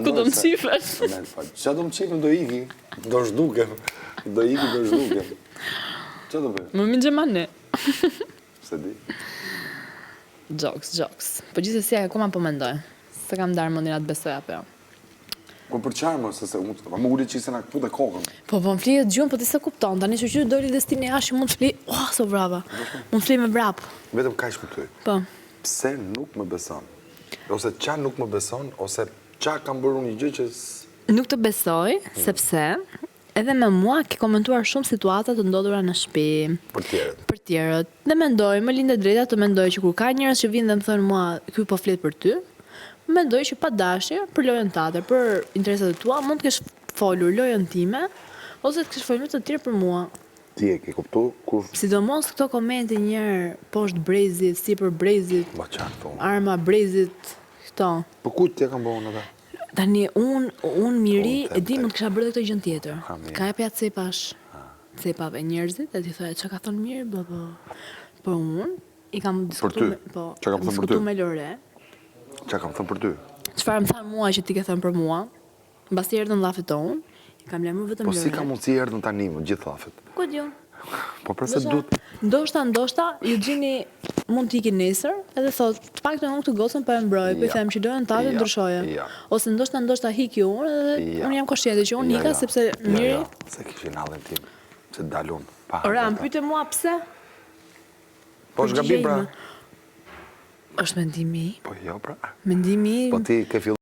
Ku do më qifesh? Qa do më qifem, do iki, do zhdukem. Do iki, do zhdukem. Qa do bëj? Më minë Gjermani. Se di. Jokes. Po gjithsesi akoma po mendoj. Se kam darë mendin atë besoj apo jo. Po për qarë më, se më uli që se nga këput e kokën. Po më flijet gjumë, po ti se kupton. Tani që doli destini jashtë mund të fli, so brava. Mund të fli me vrap. Vetëm ka ishë këtuj. Po. Pse nuk më beson? Ose qa nuk më beson, ose qa kam bërë një gjë që... Nuk të besoj, sepse edhe me mua ke komentuar shumë situata të ndodhura në shtëpi. Për tjerët. Dhe mendoj, më lindë drejta të mendoj që kur ka njerëz që vinë dhe më thonë mua, ky po flet për ty, mendoj që pa dashje, për lojën tënde, për interesat e tua, mund të kesh folur lojën time, ose të kesh folur të tjerë për mua. Ti e ke kuptu? Sidomos këto komente njërë poshtë brezit, si për brezit, arma brezit, këto. Po ku ti e kam bëhën ata? Tani, unë miri, e di mund të kisha bërë dhe këto gjën tjetër. Ka e pja cepave njerëzit, e ti thoja, që ka thonë mirë, po unë, i kam diskutu me Lore. Qa kam thënë për ty? Çfarë më thanë mua që ti ke thënë për mua, mbasi erdhën llafet tonë, kam lajmëruar vetëm Lore. Po si ka mundësi erdhën tani më gjithë llafet? Ku diun? Po përse duhet? Ndoshta, Eugjini mund t'i iki nesër, edhe thot, të paktën unë këtë gocën po e mbroj, po i them që lojën tënde ndryshoje. Ose ndoshta hiki unë, edhe unë jam koshtiente që unë hika sepse miri. Se kishin hallin tim, se dalun. Ora, më pyete mua pse? Po është gabim pra. Është mendimi. Po jo pra. Mendimi. Po ti ke filluar